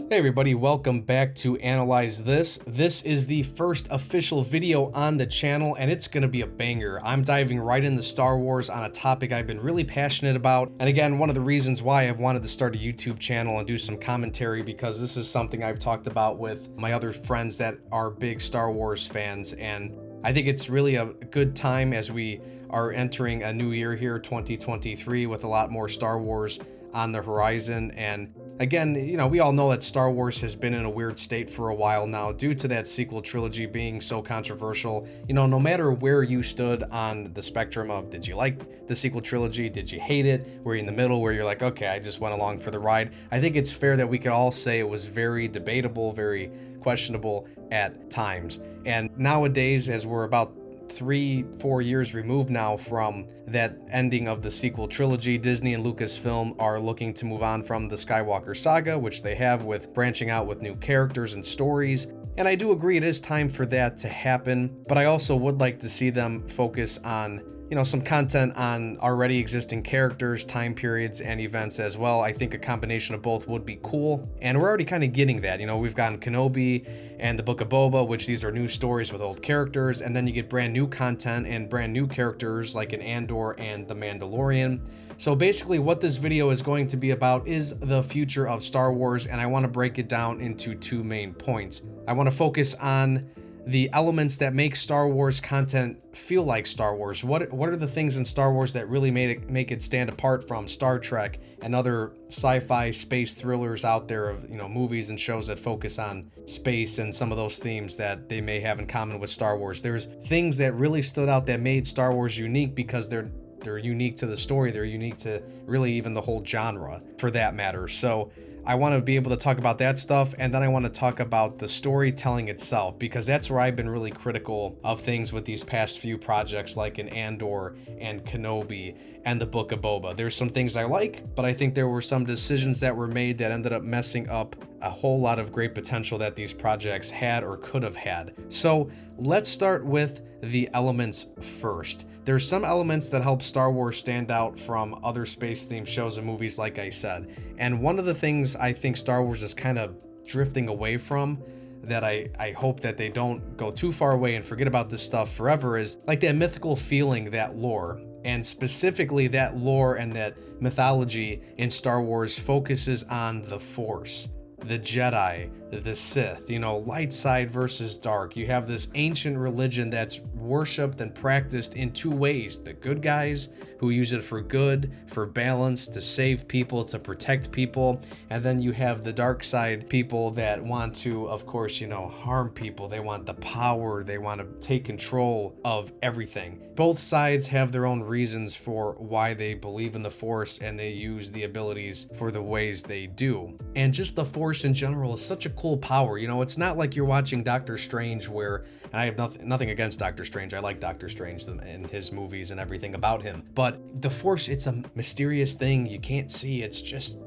Hey everybody, welcome back to Analyze This. This is the first official video on the channel and it's gonna be a banger. I'm diving right into Star Wars on a topic I've been really passionate about. And again, one of the reasons why I've wanted to start a YouTube channel and do some commentary, because this is something I've talked about with my other friends that are big Star Wars fans. And I think it's really a good time as we are entering a new year here, 2023, with a lot more Star Wars on the horizon. And again, we all know that Star Wars has been in a weird state for a while now due to that sequel trilogy being so controversial. No matter where you stood on the spectrum of, did you like the sequel trilogy? Did you hate it? Were you in the middle where you're like, okay, I just went along for the ride? I think it's fair that we could all say it was very debatable, very questionable at times. And nowadays, as we're about 3-4 years removed now from that ending of the sequel trilogy, Disney and Lucasfilm are looking to move on from the Skywalker saga, which they have, with branching out with new characters and stories. And I do agree it is time for that to happen, but I also would like to see them focus on some content on already existing characters, time periods, and events as well. I think a combination of both would be cool, and we're already kind of getting that. We've gotten Kenobi and the Book of Boba, which these are new stories with old characters, and then you get brand new content and brand new characters like in Andor and The Mandalorian. So basically what this video is going to be about is the future of Star Wars, and I want to break it down into two main points. I want to focus on the elements that make Star Wars content feel like Star Wars. What are the things in Star Wars that really make it stand apart from Star Trek and other sci-fi space thrillers out there of movies and shows that focus on space and some of those themes that they may have in common with Star Wars. There's things that really stood out that made Star Wars unique because they're unique to the story. They're unique to really even the whole genre for that matter. So I want to be able to talk about that stuff, and then I want to talk about the storytelling itself, because that's where I've been really critical of things with these past few projects like in Andor and Kenobi and the Book of Boba. There's some things I like, but I think there were some decisions that were made that ended up messing up a whole lot of great potential that these projects had or could have had. So let's start with the elements first. There's some elements that help Star Wars stand out from other space-themed shows and movies, like I said. And one of the things I think Star Wars is kind of drifting away from, that I hope that they don't go too far away and forget about this stuff forever, is like that mythical feeling, that lore. And specifically that lore and that mythology in Star Wars focuses on the Force, the Jedi, the Sith, light side versus dark. You have this ancient religion that's worshipped and practiced in two ways: the good guys who use it for good, for balance, to save people, to protect people, and then you have the dark side people that want to, of course, harm people. They want the power, they want to take control of everything. Both sides have their own reasons for why they believe in the Force, and they use the abilities for the ways they do. And just the Force in general is such a cool power. It's not like you're watching Doctor Strange, where, and I have nothing against Doctor Strange. I like Doctor Strange and his movies and everything about him. But the Force, it's a mysterious thing you can't see. It's just,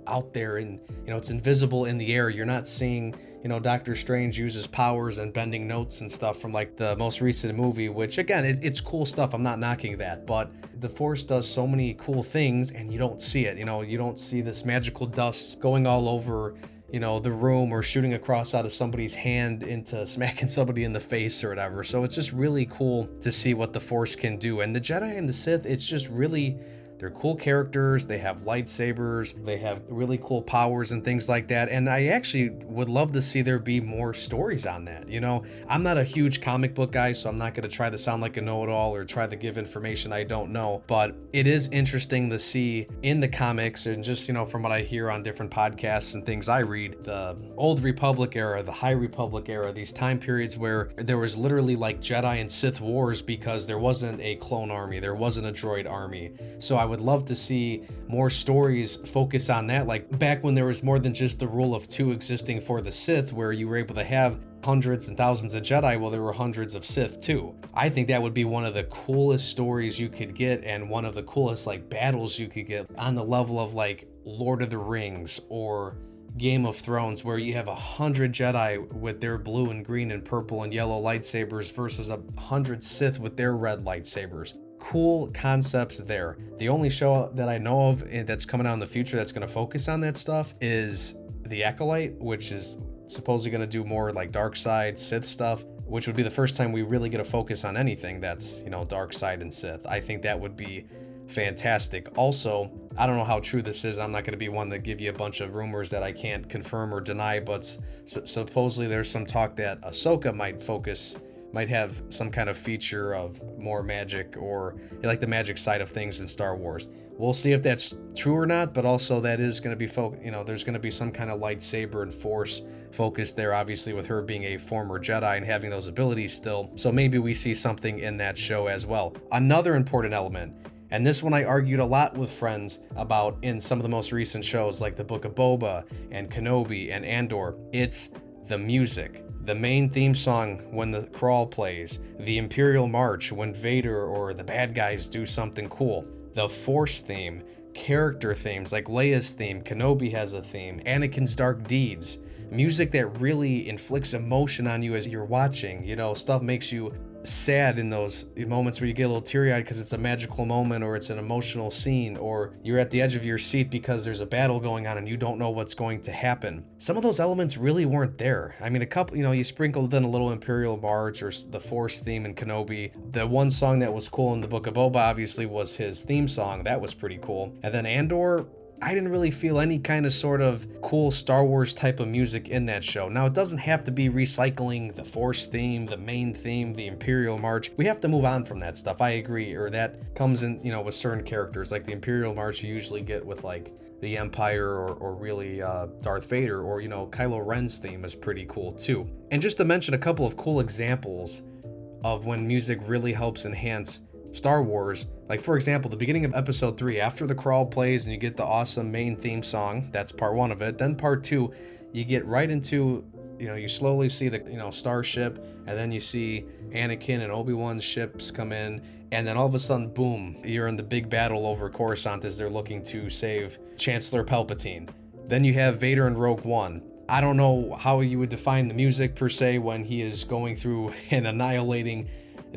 out there, and, it's invisible in the air. You're not seeing, Doctor Strange uses powers and bending notes and stuff from like the most recent movie, which again, it's cool stuff. I'm not knocking that, but the Force does so many cool things and you don't see it. You don't see this magical dust going all over the room, or shooting across out of somebody's hand into smacking somebody in the face or whatever. So it's just really cool to see what the Force can do. And the Jedi and the Sith, it's just really, they're cool characters. They have lightsabers. They have really cool powers and things like that. And I actually would love to see there be more stories on that. I'm not a huge comic book guy, so I'm not going to try to sound like a know-it-all or try to give information I don't know. But it is interesting to see in the comics, and just, from what I hear on different podcasts and things I read, the Old Republic era, the High Republic era, these time periods where there was literally like Jedi and Sith wars because there wasn't a clone army, there wasn't a droid army. So I would love to see more stories focus on that, like back when there was more than just the rule of two existing for the Sith, where you were able to have hundreds and thousands of Jedi, well, there were hundreds of Sith too. I think that would be one of the coolest stories you could get, and one of the coolest like battles you could get, on the level of like Lord of the Rings or Game of Thrones, where you have 100 Jedi with their blue and green and purple and yellow lightsabers versus 100 Sith with their red lightsabers. Cool concepts there. The only show that I know of that's coming out in the future that's going to focus on that stuff is the Acolyte, which is supposedly going to do more like dark side Sith stuff, which would be the first time we really get a focus on anything that's, you know, dark side and Sith. I think that would be fantastic. Also, I don't know how true this is. I'm not going to be one to give you a bunch of rumors that I can't confirm or deny, but supposedly there's some talk that Ahsoka might have some kind of feature of more magic, or like the magic side of things in Star Wars. We'll see if that's true or not, but also that is going to be there's going to be some kind of lightsaber and force focus there, obviously with her being a former Jedi and having those abilities still. So maybe we see something in that show as well. Another important element, and this one I argued a lot with friends about in some of the most recent shows like the Book of Boba and Kenobi and Andor, it's the music. The main theme song when the crawl plays, the Imperial March when Vader or the bad guys do something cool, the Force theme, character themes like Leia's theme, Kenobi has a theme, Anakin's Dark Deeds, music that really inflicts emotion on you as you're watching. You know, stuff makes you sad in those moments where you get a little teary-eyed because it's a magical moment or it's an emotional scene, or you're at the edge of your seat because there's a battle going on and you don't know what's going to happen. Some of those elements really weren't there. I mean, a couple, you sprinkled in a little Imperial March or the Force theme in Kenobi. The one song that was cool in the Book of Boba obviously was his theme song. That was pretty cool. And then Andor, I didn't really feel any kind of sort of cool Star Wars type of music in that show. Now, it doesn't have to be recycling the Force theme, the main theme, the Imperial March. We have to move on from that stuff, I agree. Or that comes in, with certain characters. Like the Imperial March you usually get with like the Empire or really Darth Vader, or, Kylo Ren's theme is pretty cool too. And just to mention a couple of cool examples of when music really helps enhance Star Wars, like for example, the beginning of episode 3, after the crawl plays and you get the awesome main theme song, that's part 1 of it. Then part 2, you get right into, you slowly see the, starship, and then you see Anakin and Obi-Wan's ships come in, and then all of a sudden, boom, you're in the big battle over Coruscant as they're looking to save Chancellor Palpatine. Then you have Vader in Rogue One. I don't know how you would define the music per se when he is going through and annihilating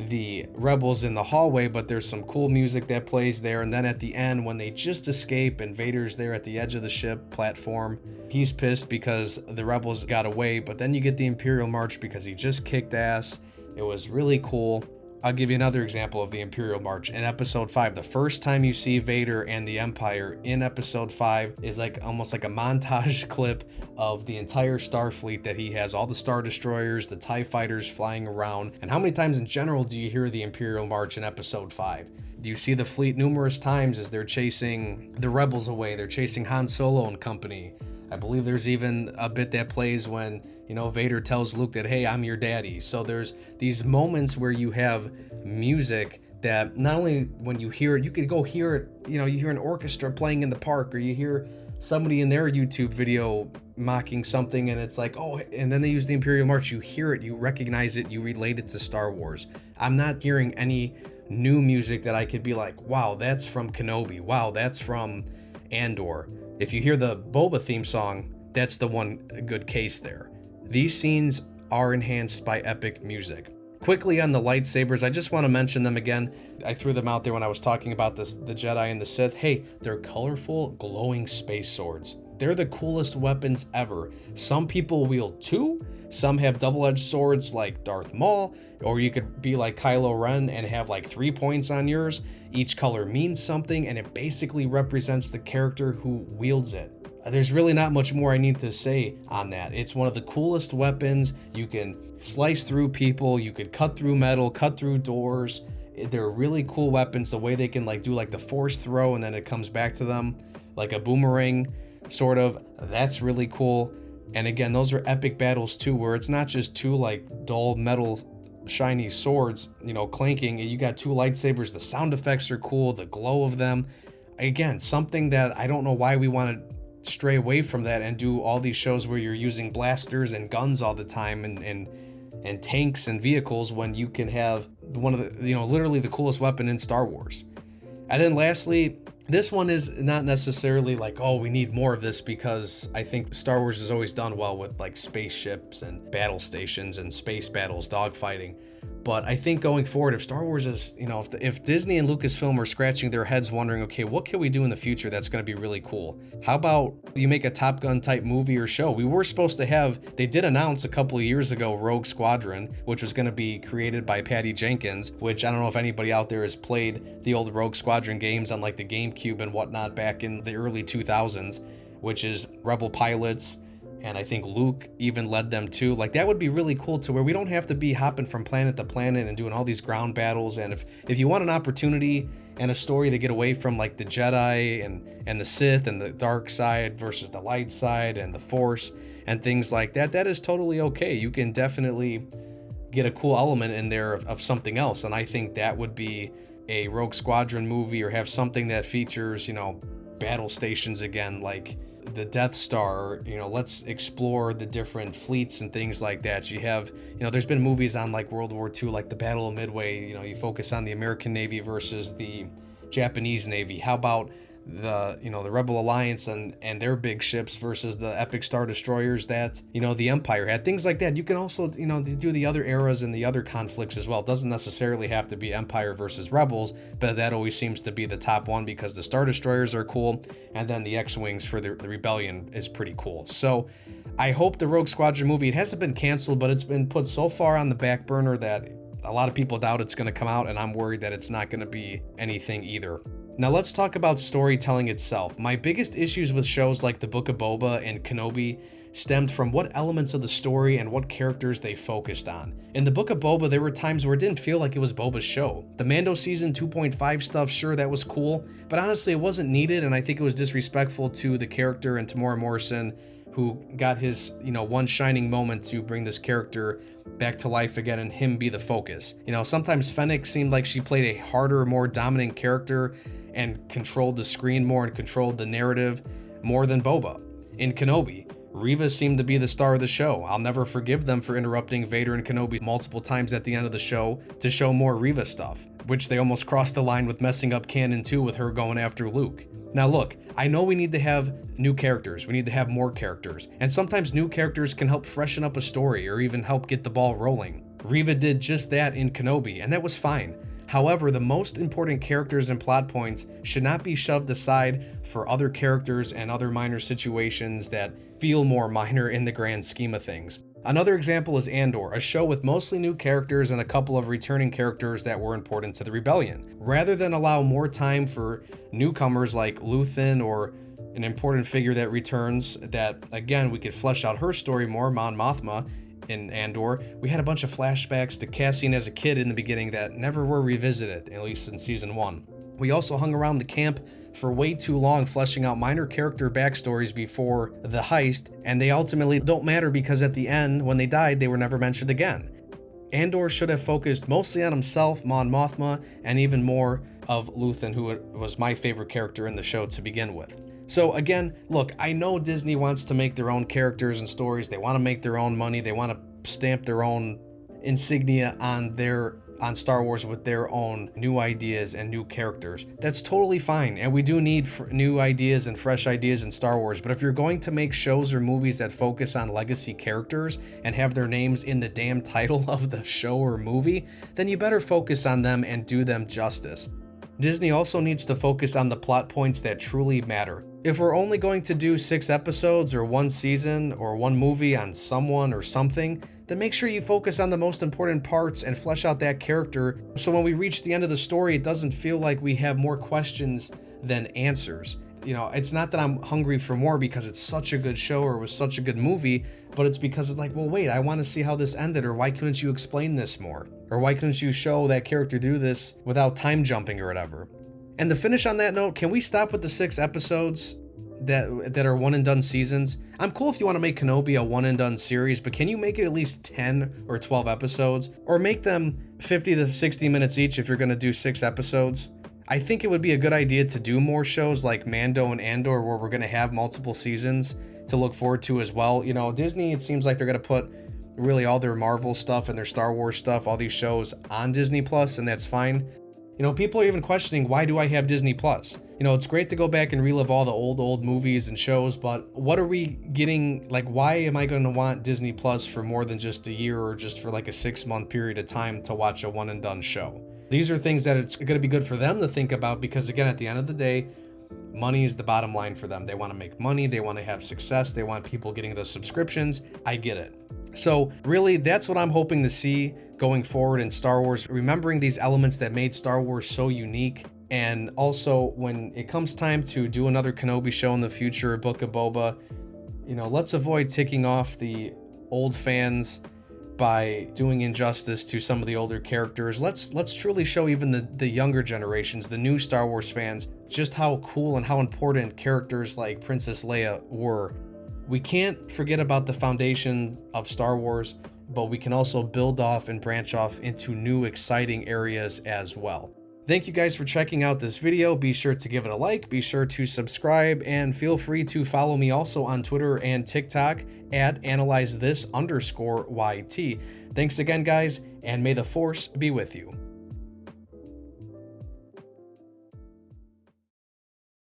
the rebels in the hallway, but there's some cool music that plays there. And then at the end, when they just escape and Vader's there at the edge of the ship platform, he's pissed because the rebels got away, but then you get the Imperial March because he just kicked ass. It was really cool. I'll give you another example of the Imperial March. In episode 5, the first time you see Vader and the Empire in episode 5 is like almost like a montage clip of the entire Starfleet that he has, all the Star Destroyers, the TIE Fighters flying around. And how many times in general do you hear the Imperial March in episode 5? Do you see the fleet numerous times as they're chasing the rebels away? They're chasing Han Solo and company. I believe there's even a bit that plays when, Vader tells Luke that, hey, I'm your daddy. So there's these moments where you have music that not only when you hear it, you could go hear it, you hear an orchestra playing in the park, or you hear somebody in their YouTube video mocking something and it's like, oh, and then they use the Imperial March. You hear it, you recognize it, you relate it to Star Wars. I'm not hearing any new music that I could be like, wow, that's from Kenobi. Wow, that's from Andor. If you hear the Boba theme song, that's the one good case there. These scenes are enhanced by epic music. Quickly on the lightsabers, I just want to mention them again. I threw them out there when I was talking about the Jedi and the Sith. Hey, they're colorful, glowing space swords. They're the coolest weapons ever. Some people wield 2, some have double-edged swords like Darth Maul, or you could be like Kylo Ren and have like 3 points on yours. Each color means something, and it basically represents the character who wields it. There's really not much more I need to say on that. It's one of the coolest weapons. You can slice through people, you could cut through metal, cut through doors. They're really cool weapons. The way they can do the force throw and then it comes back to them like a boomerang, sort of. That's really cool. And again, those are epic battles too, where it's not just 2 dull metal shiny swords, clanking. You got 2 lightsabers. The sound effects are cool, the glow of them. Again, something that I don't know why we want to stray away from that and do all these shows where you're using blasters and guns all the time and tanks and vehicles when you can have one of the, literally the coolest weapon in Star Wars. And then lastly, this one is not necessarily like, oh, we need more of this, because I think Star Wars has always done well with spaceships and battle stations and space battles, dogfighting. But I think going forward, if Star Wars is, if Disney and Lucasfilm are scratching their heads wondering, okay, what can we do in the future that's going to be really cool? How about you make a Top Gun type movie or show? We were supposed to have, they did announce a couple of years ago, Rogue Squadron, which was going to be created by Patty Jenkins, which I don't know if anybody out there has played the old Rogue Squadron games on like the GameCube and whatnot back in the early 2000s, which is Rebel pilots. And I think Luke even led them too. Like, that would be really cool to where we don't have to be hopping from planet to planet and doing all these ground battles. And if you want an opportunity and a story to get away from like the Jedi and the Sith and the dark side versus the light side and the Force and things like that, that is totally okay. You can definitely get a cool element in there of something else. And I think that would be a Rogue Squadron movie, or have something that features, battle stations again, like the Death Star. Let's explore the different fleets and things like that. You have, there's been movies on like World War II, like the Battle of Midway. You focus on the American Navy versus the Japanese Navy. How about the Rebel Alliance and their big ships versus the epic Star Destroyers that, the Empire had? Things like that. You can also, do the other eras and the other conflicts as well. It doesn't necessarily have to be Empire versus Rebels, but that always seems to be the top one because the Star Destroyers are cool, and then the X-Wings for the Rebellion is pretty cool. So I hope the Rogue Squadron movie, it hasn't been canceled, but it's been put so far on the back burner that a lot of people doubt it's going to come out, and I'm worried that it's not going to be anything either. Now let's talk about storytelling itself. My biggest issues with shows like The Book of Boba and Kenobi stemmed from what elements of the story and what characters they focused on. In The Book of Boba, there were times where it didn't feel like it was Boba's show. The Mando Season 2.5 stuff, sure, that was cool, but honestly it wasn't needed, and I think it was disrespectful to the character and Temuera Morrison, who got his, one shining moment to bring this character back to life again and him be the focus. Sometimes Fennec seemed like she played a harder, more dominant character and controlled the screen more and controlled the narrative more than Boba. In Kenobi, Reva seemed to be the star of the show. I'll never forgive them for interrupting Vader and Kenobi multiple times at the end of the show to show more Reva stuff, which they almost crossed the line with messing up canon too with her going after Luke. Now look, I know we need to have new characters, we need to have more characters, and sometimes new characters can help freshen up a story or even help get the ball rolling. Reva did just that in Kenobi, and that was fine. However, the most important characters and plot points should not be shoved aside for other characters and other minor situations that feel more minor in the grand scheme of things. Another example is Andor, a show with mostly new characters and a couple of returning characters that were important to the rebellion. Rather than allow more time for newcomers like Luthen or an important figure that returns, that again, we could flesh out her story more, Mon Mothma, in Andor, we had a bunch of flashbacks to Cassian as a kid in the beginning that never were revisited, at least in season 1. We also hung around the camp for way too long fleshing out minor character backstories before the heist, and they ultimately don't matter because at the end, when they died, they were never mentioned again. Andor should have focused mostly on himself, Mon Mothma, and even more of Luthen, who was my favorite character in the show to begin with. So again, look, I know Disney wants to make their own characters and stories. They want to make their own money. They want to stamp their own insignia on Star Wars with their own new ideas and new characters. That's totally fine, and we do need new ideas and fresh ideas in Star Wars, but if you're going to make shows or movies that focus on legacy characters and have their names in the damn title of the show or movie, then you better focus on them and do them justice. Disney also needs to focus on the plot points that truly matter. If we're only going to do 6 episodes or 1 season or 1 movie on someone or something, then make sure you focus on the most important parts and flesh out that character so when we reach the end of the story, it doesn't feel like we have more questions than answers. It's not that I'm hungry for more because it's such a good show or it was such a good movie, but it's because it's like, well, wait, I want to see how this ended, or why couldn't you explain this more? Or why couldn't you show that character do this without time jumping or whatever? And to finish on that note, can we stop with the 6 episodes that are one and done seasons? I'm cool if you want to make Kenobi a one and done series, but can you make it at least 10 or 12 episodes? Or make them 50 to 60 minutes each if you're going to do 6 episodes? I think it would be a good idea to do more shows like Mando and Andor where we're going to have multiple seasons to look forward to as well. Disney, it seems like they're going to put really all their Marvel stuff and their Star Wars stuff, all these shows on Disney Plus, and that's fine. People are even questioning, why do I have Disney Plus? You know, it's great to go back and relive all the old movies and shows, but what are we getting? Like, why am I going to want Disney Plus for more than just a year or just for like a 6-month period of time to watch a one and done show? These are things that it's going to be good for them to think about, because again, at the end of the day, money is the bottom line for them. They want to make money, they want to have success, they want people getting the subscriptions. I get it. So really, that's what I'm hoping to see going forward in Star Wars, remembering these elements that made Star Wars so unique. And also, when it comes time to do another Kenobi show in the future, Book of Boba, you know, let's avoid ticking off the old fans by doing injustice to some of the older characters. Let's truly show even the younger generations, the new Star Wars fans, just how cool and how important characters like Princess Leia were. We can't forget about the foundation of Star Wars, but we can also build off and branch off into new exciting areas as well. Thank you guys for checking out this video. Be sure to give it a like, be sure to subscribe, and feel free to follow me also on Twitter and TikTok at analyzethis_YT. Thanks again, guys, and may the Force be with you.